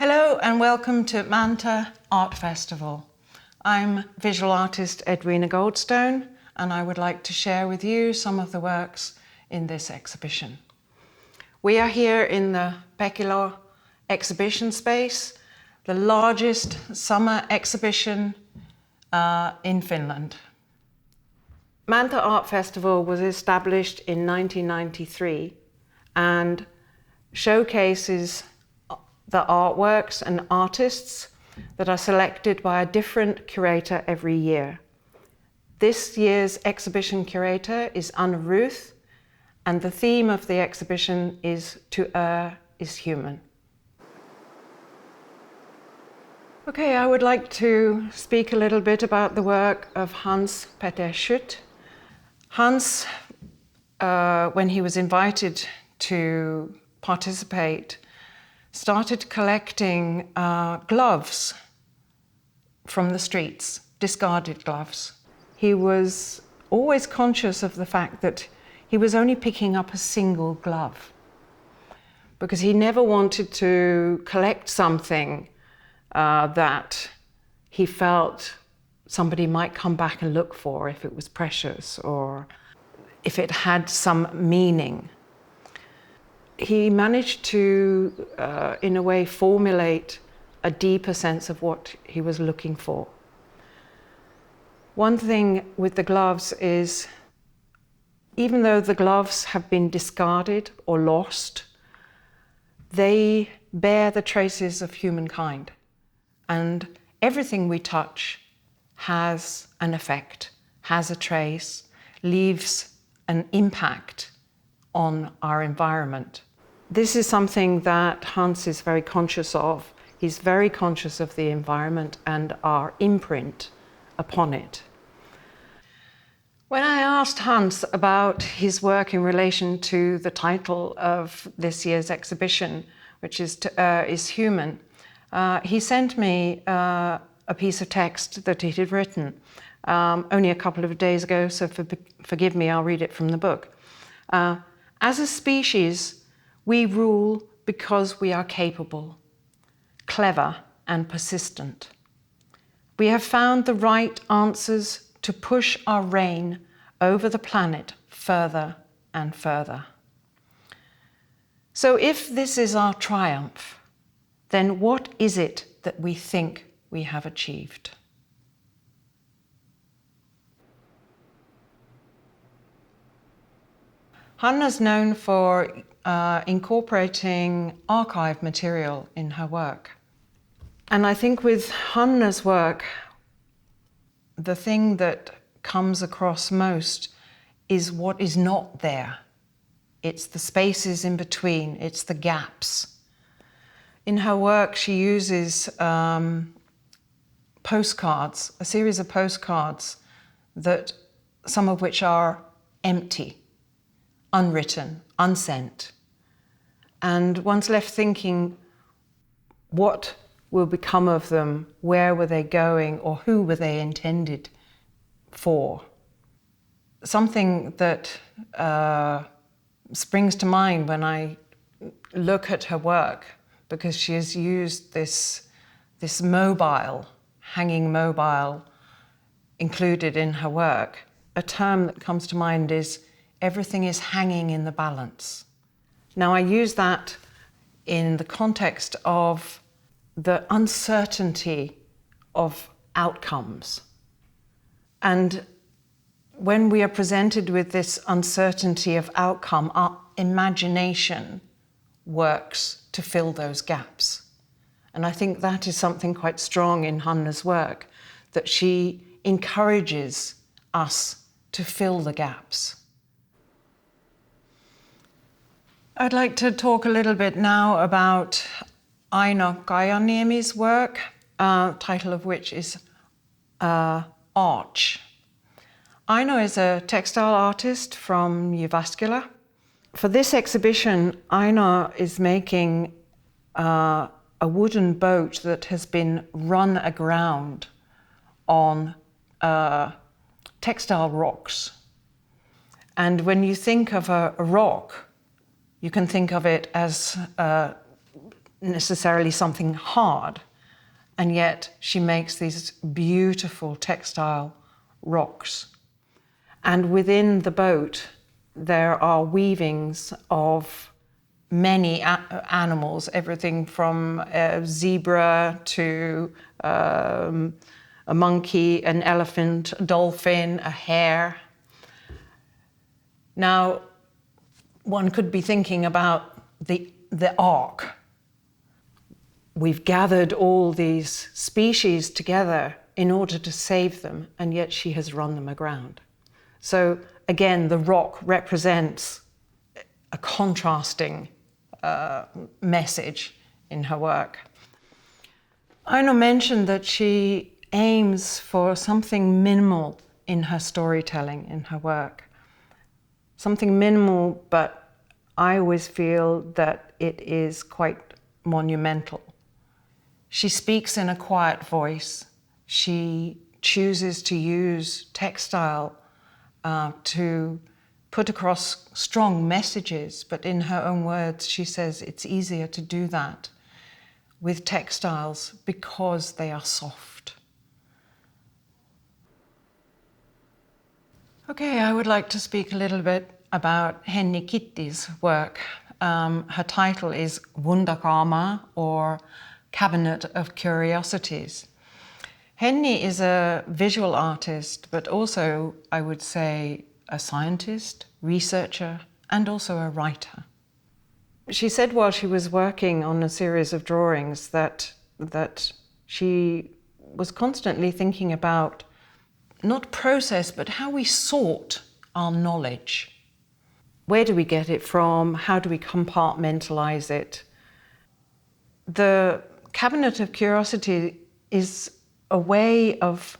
Hello and welcome to Manta Art Festival. I'm visual artist Edwina Goldstone and I would like to share with you some of the works in this exhibition. We are here in the Pekilo exhibition space, the largest summer exhibition in Finland. Manta Art Festival was established in 1993 and showcases the artworks and artists that are selected by a different curator every year. This year's exhibition curator is Anna Ruth, and the theme of the exhibition is To Err is Human. Okay, I would like to speak a little bit about the work of Hans Peter Schütt. Hans, when he was invited to participate, started collecting gloves from the streets, discarded gloves. He was always conscious of the fact that he was only picking up a single glove because he never wanted to collect something that he felt somebody might come back and look for if it was precious or if it had some meaning. He managed to, in a way, formulate a deeper sense of what he was looking for. One thing with the gloves is, even though the gloves have been discarded or lost, they bear the traces of humankind. And everything we touch has an effect, has a trace, leaves an impact on our environment. This is something that Hans is very conscious of. He's very conscious of the environment and our imprint upon it. When I asked Hans about his work in relation to the title of this year's exhibition, which is To Err is Human, he sent me a piece of text that he had written only a couple of days ago, so forgive me, I'll read it from the book. As a species, we rule because we are capable, clever and persistent. We have found the right answers to push our reign over the planet further and further. So if this is our triumph, then what is it that we think we have achieved? Hanna's known for incorporating archive material in her work. And I think with Hanna's work, the thing that comes across most is what is not there. It's the spaces in between, it's the gaps. In her work, she uses postcards, a series of postcards that some of which are empty, unwritten, unsent. And one's left thinking, what will become of them? Where were they going? Or who were they intended for? Something that springs to mind when I look at her work, because she has used this mobile, hanging mobile included in her work. A term that comes to mind is everything is hanging in the balance. Now, I use that in the context of the uncertainty of outcomes. And when we are presented with this uncertainty of outcome, our imagination works to fill those gaps. And I think that is something quite strong in Hanna's work, that she encourages us to fill the gaps. I'd like to talk a little bit now about Aino Kajaniemi's work, title of which is Arch. Aino is a textile artist from Jyväskylä. For this exhibition, Aino is making a wooden boat that has been run aground on textile rocks. And when you think of a rock, you can think of it as necessarily something hard, and yet she makes these beautiful textile rocks. And within the boat, there are weavings of many animals, everything from a zebra to a monkey, an elephant, a dolphin, a hare. Now, one could be thinking about the ark. We've gathered all these species together in order to save them, and yet she has run them aground. So again, the rock represents a contrasting message in her work. Aino mentioned that she aims for something minimal in her storytelling, in her work. Something minimal, but I always feel that it is quite monumental. She speaks in a quiet voice. She chooses to use textile to put across strong messages, but in her own words, she says it's easier to do that with textiles because they are soft. Okay, I would like to speak a little bit about Henni Kitti's work. Her title is Wunderkammer, or Cabinet of Curiosities. Henni is a visual artist, but also, I would say, a scientist, researcher, and also a writer. She said while she was working on a series of drawings that she was constantly thinking about not process, but how we sort our knowledge. Where do we get it from? How do we compartmentalize it? The Cabinet of Curiosity is a way of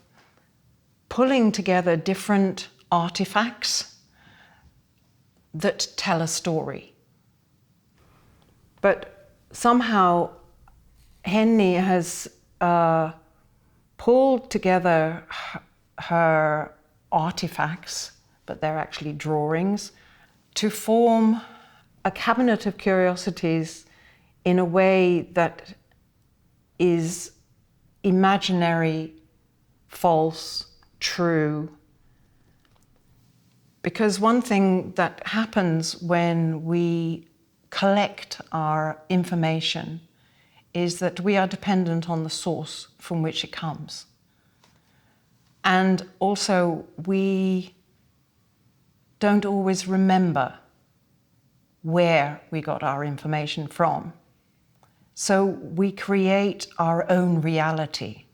pulling together different artifacts that tell a story. But somehow Henni has pulled together her artifacts, but they're actually drawings, to form a cabinet of curiosities in a way that is imaginary, false, true. Because one thing that happens when we collect our information is that we are dependent on the source from which it comes. And also, we don't always remember where we got our information from. So we create our own reality.